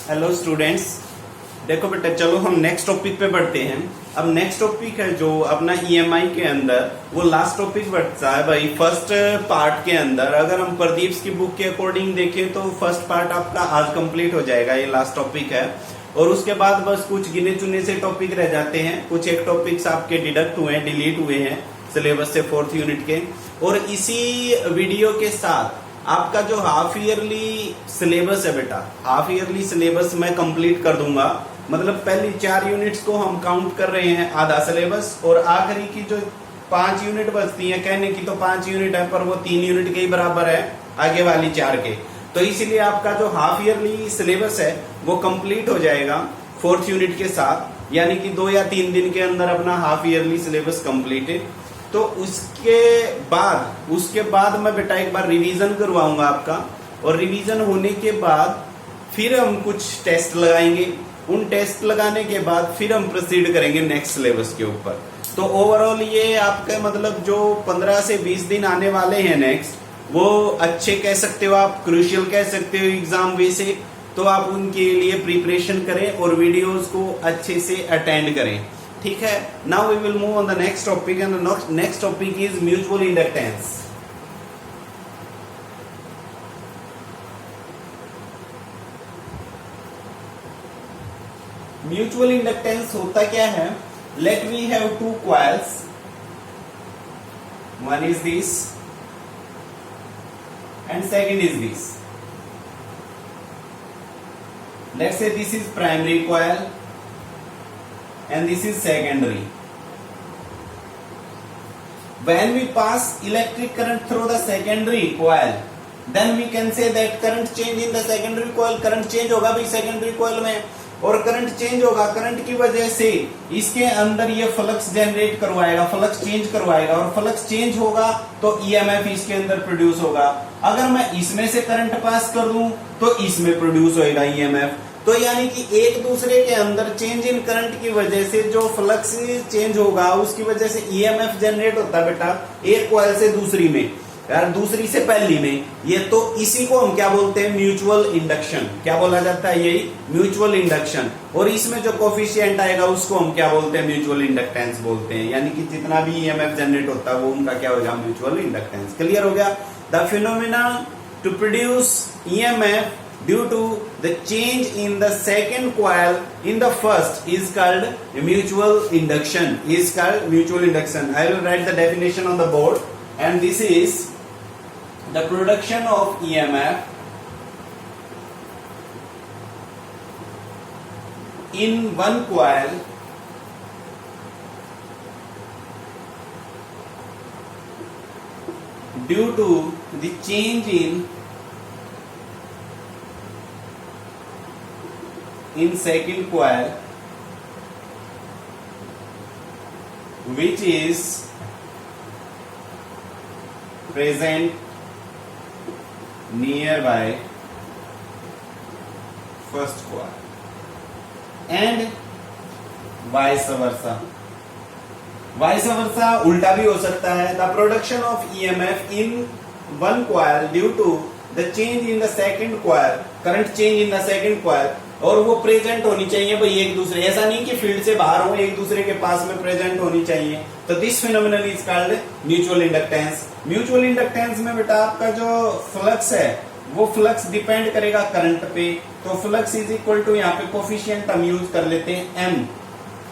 Hello students. देखो बेटा, चलो हम नेक्स्ट टॉपिक पे बढ़ते हैं। अब नेक्स्ट टॉपिक है जो अपना ईएमआई के अंदर वो लास्ट टॉपिक बढ़ता है भाई। फर्स्ट पार्ट के अंदर अगर हम प्रदीप की बुक के अकॉर्डिंग देखें तो फर्स्ट पार्ट आपका आज कंप्लीट हो जाएगा, ये लास्ट टॉपिक है। और उसके बाद बस कुछ गिने चुने से टॉपिक रह जाते हैं। कुछ एक टॉपिक्स आपके डिडक्ट हुए हैं, डिलीट हुए हैं सिलेबस से 4th यूनिट के। और इसी वीडियो के साथ आपका जो हाफ ईयरली सिलेबस है बेटा, हाफ ईयरली सिलेबस मैं कंप्लीट कर दूंगा। मतलब पहली 4 यूनिट्स को हम काउंट कर रहे हैं आधा सिलेबस, और आखिरी की जो 5 यूनिट बचती है, कहने की तो 5 यूनिट है पर वो 3 यूनिट के ही बराबर है आगे वाली 4 के। तो इसीलिए आपका जो हाफ ईयरली सिलेबस है वो कंप्लीट हो जाएगा 4th यूनिट के साथ, यानी कि 2 या 3 दिन के अंदर अपना हाफ ईयरली सिलेबस कंप्लीट है। तो उसके बाद मैं बेटा एक बार रिवीजन करवाऊंगा आपका, और रिवीजन होने के बाद फिर हम कुछ टेस्ट लगाएंगे। उन टेस्ट लगाने के बाद फिर हम प्रोसीड करेंगे नेक्स्ट सिलेबस के ऊपर। तो ओवरऑल ये आपके मतलब जो 15 से 20 दिन आने वाले हैं नेक्स्ट, वो अच्छे कह सकते हो आप, क्रूशियल कह सकते हो एग्जाम वे से। तो आप उनके लिए प्रिपरेशन करें और वीडियोस को अच्छे से अटेंड करें, ठीक है। Now we will move on the next topic, and the next topic is mutual inductance. Mutual inductance होता क्या है? Let we have 2 coils, one is this and second is this. Let's say this is primary coil and this is secondary. When we pass electric current through the secondary coil, then we can say that current change in the secondary coil, current change होगा भाई secondary coil में, और current change होगा, current की वजह से इसके अंदर ये फ्लक्स जनरेट करवाएगा, फ्लक्स चेंज करवाएगा, और फ्लक्स चेंज होगा तो ईएमएफ इसके अंदर प्रोड्यूस होगा। अगर मैं इसमें से करंट पास कर दूं तो इसमें प्रोड्यूस होएगा ईएमएफ। तो यानी कि एक दूसरे के अंदर चेंज इन करंट की वजह से जो फ्लक्स चेंज होगा उसकी वजह से ईएमएफ जनरेट होता है बेटा, एक कॉइल से दूसरी में यार, दूसरी से पहली में। ये तो इसी को हम क्या बोलते हैं? Mutual induction. क्या बोला जाता है? यही म्यूचुअल इंडक्शन। और इसमें जो कोफिशिएंट आएगा उसको हम क्या बोलते हैं? म्यूचुअल इंडक्टेंस बोलते हैं। यानी कि जितना भी ईएमएफ जनरेट होता है वो उनका क्या होगा? Mutual inductance. क्लियर हो गया? The phenomena to produce EMF due to the change in the second coil in the first is called mutual induction. Is called mutual induction. I will write the definition on the board, and this is the production of EMF in one coil due to the change in second coil, which is present nearby first coil, and vice versa. Vice versa उल्टा भी हो सकता है। The production of EMF in one coil due to the change in the second coil, current change in the second coil, और वो present होनी चाहिए भाई एक दूसरे, ऐसा नहीं कि फील्ड से बाहर हो, एक दूसरे के पास में प्रेजेंट होनी चाहिए। तो this phenomenon is called mutual inductance. Mutual inductance में बेटा आपका जो फ्लक्स है वो फ्लक्स डिपेंड करेगा करंट पे। तो फ्लक्स इज इक्वल टू, यहाँ पे कोफिशिएंट हम यूज कर लेते हैं एम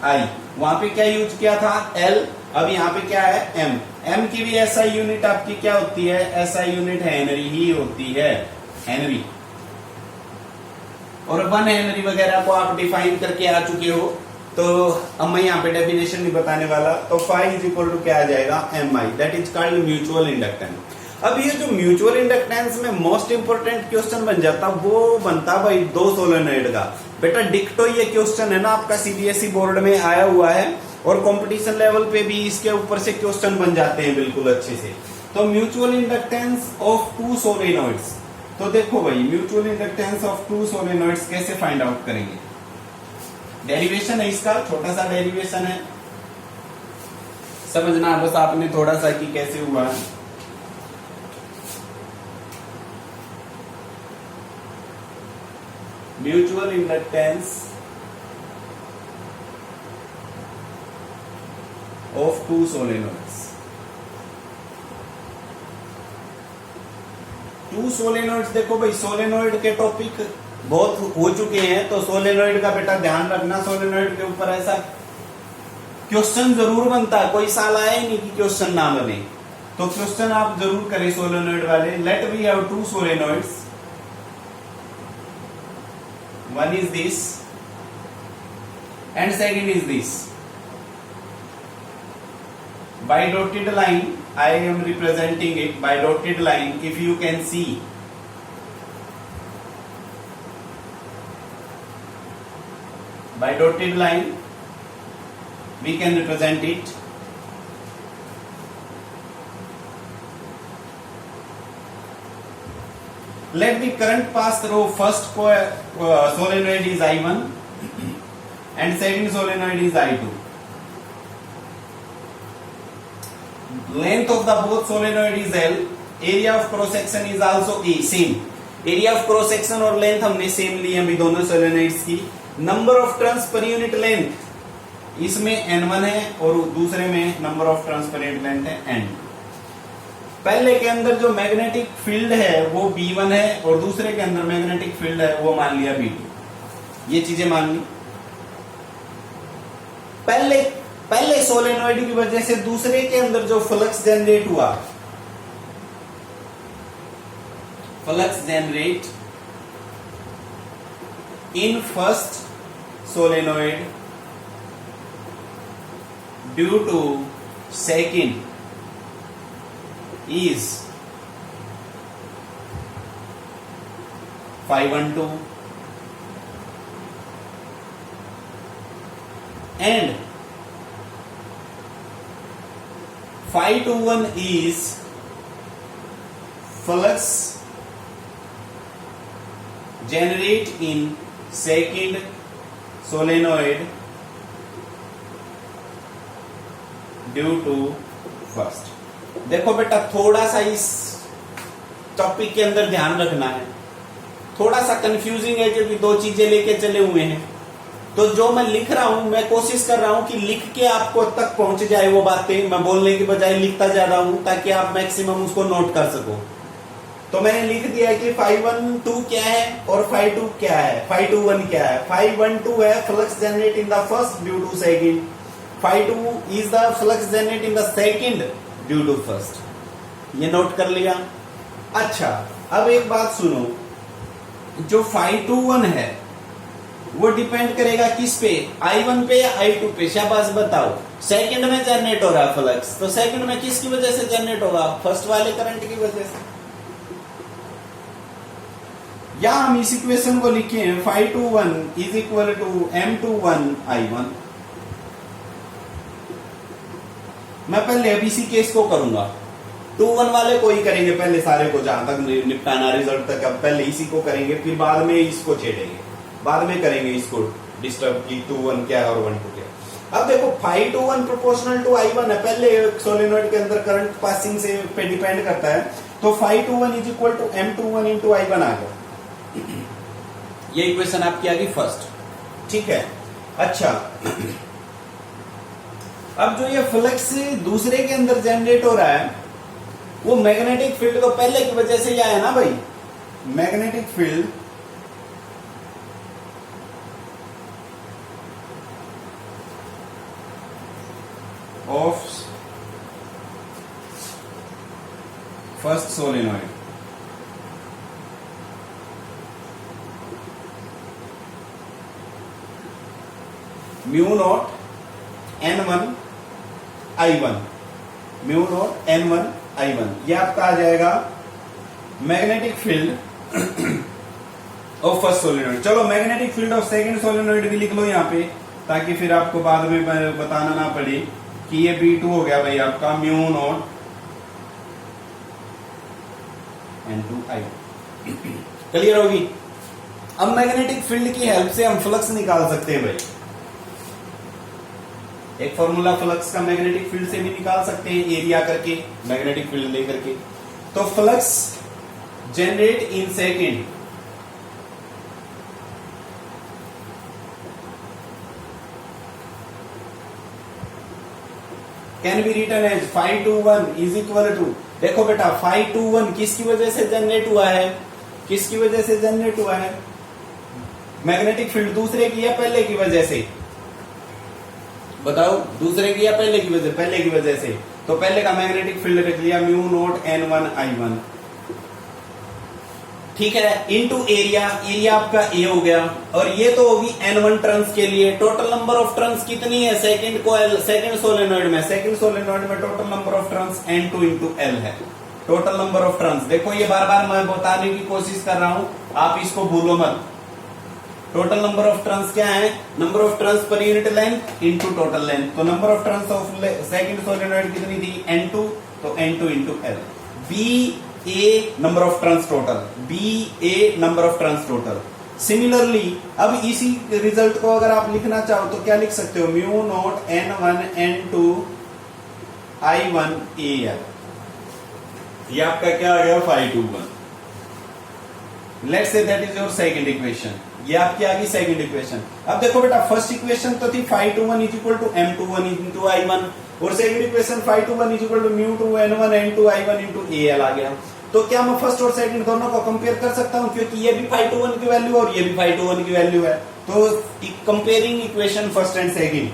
आई। वहां पे क्या यूज किया था? एल। अब यहाँ पे क्या है? एम। एम की भी एसआई यूनिट आपकी क्या होती है? एसआई यूनिट हेनरी ही होती है, हेनरी। और 1 हेनरी वगैरह को आप डिफाइन करके आ चुके हो, तो अब मैं यहाँ पे डेफिनेशन नहीं बताने वाला। तो फाई इज इक्वल टू क्या आ जाएगा? M I. That is called mutual inductance. अब ये जो म्यूचुअल इंडक्टेंस में मोस्ट इंपोर्टेंट क्वेश्चन बन जाता, वो बनता भाई 2 सोलेनॉइड का। बेटा डिक्टो ये क्वेश्चन है ना आपका सीबीएसई बोर्ड में आया हुआ है, और कंपटीशन लेवल पे भी इसके ऊपर से क्वेश्चन बन जाते हैं बिल्कुल अच्छे से। तो म्यूचुअल इंडक्टेंस ऑफ 2 सोलेनॉइड्स, तो देखो भाई म्यूचुअल इंडक्टेंस ऑफ 2 सोलेनॉइड्स कैसे फाइंड आउट करेंगे? डेरिवेशन है इसका, छोटा सा डेरिवेशन है, समझना बस आपने थोड़ा सा कि कैसे हुआ है। Mutual inductance of two solenoids. Two solenoids, देखो भाई सोलेनोइड के टॉपिक बहुत हो चुके हैं, तो सोलेनोइड का बेटा ध्यान रखना, सोलेनोइड के ऊपर ऐसा क्वेश्चन जरूर बनता है, कोई साल आया ही नहीं कि क्वेश्चन ना बने, तो क्वेश्चन आप जरूर करें सोलेनोइड वाले। Let we have two solenoids, one is this and second is this. By dotted line, I am representing it by dotted line. If you can see, by dotted line, we can represent it. Let the current pass through first solenoid is I1 and second solenoid is I2. Length of the both solenoid is L. Area of cross section is also E. Same. Area of cross section और length हमने same ली अभी दोनों solenoids की. Number of turns per unit length, इसमें N1 है और दूसरे में number of turns per unit length है N। पहले के अंदर जो मैग्नेटिक फील्ड है वो B1 है और दूसरे के अंदर मैग्नेटिक फील्ड है वो मान लिया B2। ये चीजें मान ली। पहले सोलेनोइड की वजह से दूसरे के अंदर जो फ्लक्स जनरेट हुआ, flux generate in first solenoid due to second is 512 and 521 is flux generate in second solenoid due to first। देखो बेटा थोड़ा सा इस टॉपिक के अंदर ध्यान रखना है, थोड़ा सा कंफ्यूजिंग है क्योंकि दो चीजें लेके चले हुए हैं। तो जो मैं लिख रहा हूं, मैं कोशिश कर रहा हूं कि लिख के आपको तक पहुंच जाए वो बातें, मैं बोलने की बजाय लिखता जा रहा हूं ताकि आप मैक्सिमम उसको नोट कर सको। तो मैंने लिख दिया कि 512 क्या है और 52 क्या है, 521 क्या है। 512 है flux generate in the first due to second, 52 is the flux generate in the second due to first. ये नोट कर लिया। अच्छा, अब एक बात सुनो, जो 521 है वो डिपेंड करेगा किस पे, I1 पे या I2 पे। शाबाश बताओ, सेकंड में जनरेट हो रहा है फ्लक्स, तो सेकंड में किसकी वजह से जनरेट होगा, फर्स्ट वाले करंट की वजह से। या हम इस इक्वेशन को लिखे हैं 521 is equal to M21 I1। मैं पहले अब इसी केस को करूंगा, 21 वाले को ही करेंगे पहले सारे को, जहां तक निपटाना रिजल्ट तक। अब पहले इसी को करेंगे, फिर बाद में इसको छेड़ेंगे, बाद में करेंगे इसको डिस्टर्ब की 21 क्या है और 12 क्या है। अब देखो 521 प्रोपोर्शनल टू I1 है, पहले सोलेनोइड के अंदर करंट पासिंग से पे डिपेंड करता है, तो 521 is equal to M21 into I1 आ गया। ये इक्वेशन आपकी आ गई फर्स्ट, ठीक है। अच्छा, अब जो ये फ्लक्स दूसरे के अंदर जनरेट हो रहा है वो मैग्नेटिक फील्ड को पहले की वजह से ही आया ना भाई। Magnetic field of first solenoid mu naught N1 I1, mu naught N1 I1, ये आपका आ जाएगा magnetic field of first solenoid. चलो magnetic field of second solenoid भी लिख लो यहाँ पे, ताकि फिर आपको बाद में बताना ना पड़े कि ये B2 हो गया भाई आपका mu naught N2 I1। Clear होगी। अब मैग्नेटिक फील्ड की हेल्प से हम फ्लक्स निकाल सकते हैं भाई। एक फॉर्मूला फ्लक्स का मैग्नेटिक फील्ड से भी निकाल सकते हैं, एरिया करके मैग्नेटिक फील्ड लेकर के। तो flux generate in second can be written as phi two one is equal to, देखो बेटा फाई टू वन किसकी वजह से जनरेट हुआ है, किसकी वजह से जनरेट हुआ है, मैग्नेटिक फील्ड दूसरे की या पहले की वजह से, बताओ दूसरे की या पहले की वजह, पहले की वजह से, तो पहले का मैग्नेटिक फील्ड रख लिया म्यू नोट N1 I1, ठीक है, इनटू एरिया, एरिया आपका ए हो गया, और ये तो होगी N1 टर्न्स के लिए। टोटल नंबर ऑफ टर्न्स कितनी है सेकंड कोयल, सेकंड सोलेनॉइड में, सेकंड सोलेनॉइड में total number of turns N2 into L है, टोटल नंबर ऑफ टर्न्स। देखो ये बार बार मैं बताने की कोशिश कर रहा हूं, आप इसको भूलो मत। टोटल नंबर ऑफ टर्न्स क्या है, number of turns per unit length into total length, तो number of turns of second solenoid कितनी थी N2, तो N2 into L। Be a number of turns total, be a number of turns total. Similarly अब इसी result को अगर आप लिखना चाहो तो क्या लिख सकते हो, mu naught N1 N2 I1 AL, ये आपका क्या आ गया phi two one. Let's say that is your second equation, ये आपकी आ गई सेकंड इक्वेशन। अब देखो बेटा फर्स्ट इक्वेशन तो थी phi two one is equal to M21 into I1, और second equation phi two one is equal to mu two N1 N2 I1 into AL आ गया। तो क्या मैं फर्स्ट और सेकंड दोनों को कंपेयर कर सकता हूं, क्योंकि ये भी फाई टू वन की वैल्यू और ये भी फाई टू वन की वैल्यू है, तो comparing equation first and second,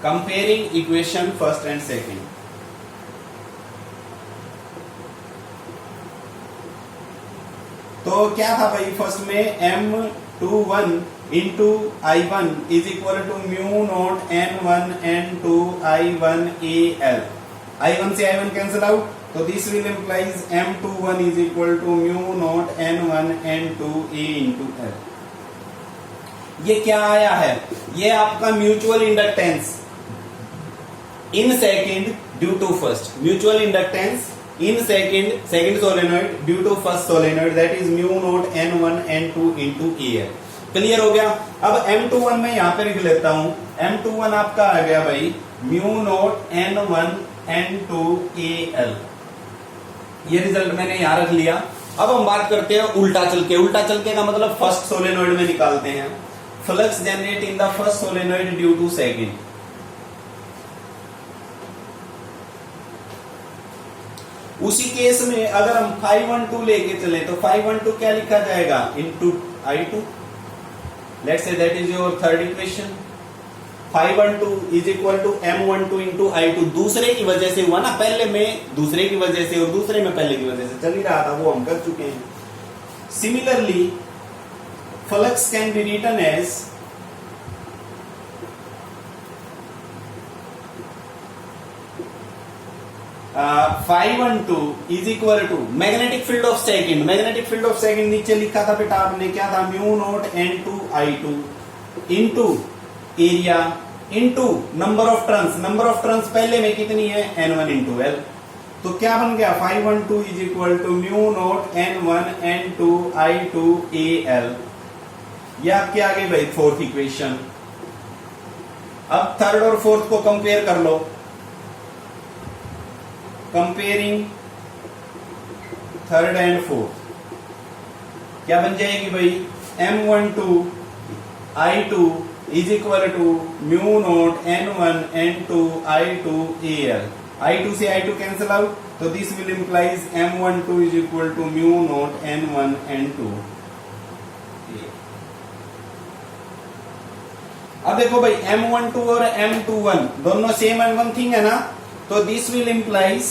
comparing equation first and second. तो क्या था भाई फर्स्ट में M21 into I1 is equal to mu naught N1 N2 I1 AL, I1 से I1 कैंसिल आउट, तो this will implies M21 is equal to mu naught N1 N2 A into L। ये क्या आया है, ये आपका mutual inductance in second due to first, mutual inductance in second solenoid due to first solenoid, that is mu naught N1 N2 into AL। Clear हो गया। अब M21 में यहां पे लिख लेता हूं, M21 आपका आ गया भाई mu naught N1 N2 AL, ये रिजल्ट मैंने यहां रख लिया। अब हम बात करते हैं उल्टा चल के, उल्टा चल के का मतलब फर्स्ट सोलेनॉइड में निकालते हैं, flux generate in the first solenoid due to second. उसी केस में अगर हम 512 लेके चले तो 512 क्या लिखा जाएगा, into I2। Let's say that is your third equation. 512 is equal to M12 into I2, दूसरे की वजह से हुआ ना, पहले में दूसरे की वजह से और दूसरे में पहले की वजह से चल ही रहा था, वो हम कर चुके हैं। Similarly flux can be written as five one two is equal to magnetic field of second, magnetic field of second नीचे लिखा था बेटा आपने, क्या था, mu naught N2 I2 into area into number of turns, number of turns पहले में कितनी है N1 इंटू L, तो क्या बन गया 512 is equal to mu naught N1 N2 I2 AL। ये आपके आगे भाई फोर्थ इक्वेशन। अब थर्ड और फोर्थ को कंपेयर कर लो, कंपेयरिंग थर्ड एंड फोर्थ क्या बन जाएगी भाई, M12 I2 is equal to mu naught N1 N2 I2 AL, I2 से I2 कैंसिल आउट, तो this will implies M12 is equal to mu naught N1 N2। अब देखो भाई M12 और M21 दोनों सेम एंड वन थिंग है ना, तो this will implies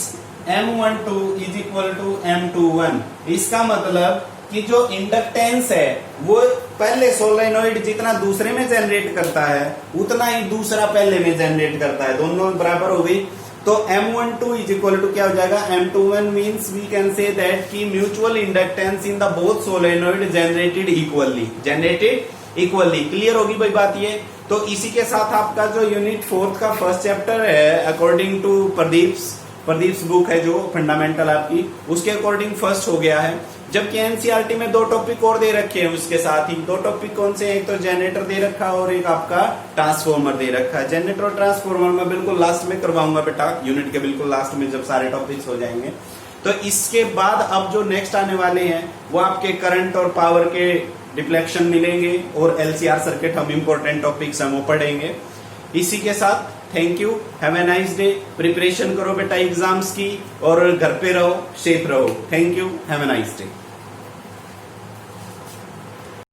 M12 is equal to M21। इसका मतलब कि जो इंडक्टेंस है वो पहले सोलेनॉइड जितना दूसरे में जनरेट करता है उतना ही दूसरा पहले में जनरेट करता है, दोनों बराबर हो गई। तो M12 इज इक्वल टू क्या हो जाएगा, M21 means we can say that कि mutual inductance in the both solenoid generated equally. Clear होगी भाई बात ये। तो इसी के साथ आपका जो यूनिट फोर्थ का फर्स्ट चैप्टर है अकॉर्डिंग टू प्रदीप्स बुक है जो फंडामेंटल आपकी, उसके अकॉर्डिंग फर्स्ट हो गया है। जबकि एनसीईआरटी में दो टॉपिक और दे रखे हैं उसके साथ ही, दो टॉपिक कौन से हैं, एक तो जनरेटर दे रखा है और एक आपका ट्रांसफॉर्मर दे रखा है। जनरेटर और ट्रांसफॉर्मर मैं बिल्कुल लास्ट में करवाऊंगा बेटा, यूनिट के बिल्कुल लास्ट में जब सारे टॉपिक्स हो जाएंगे। तो इसके बाद अब जो नेक्स्ट आने वाले हैं वो आपके करंट और पावर के डिफ्लेक्शन मिलेंगे और एलसीआर सर्किट हम इंपॉर्टेंट टॉपिक्स हम वो पढ़ेंगे। इसी के साथ thank you, have a nice day. Preparation करो बेटा एग्जाम्स की और घर पे रहो, सेफ रहो। Thank you, have a nice day.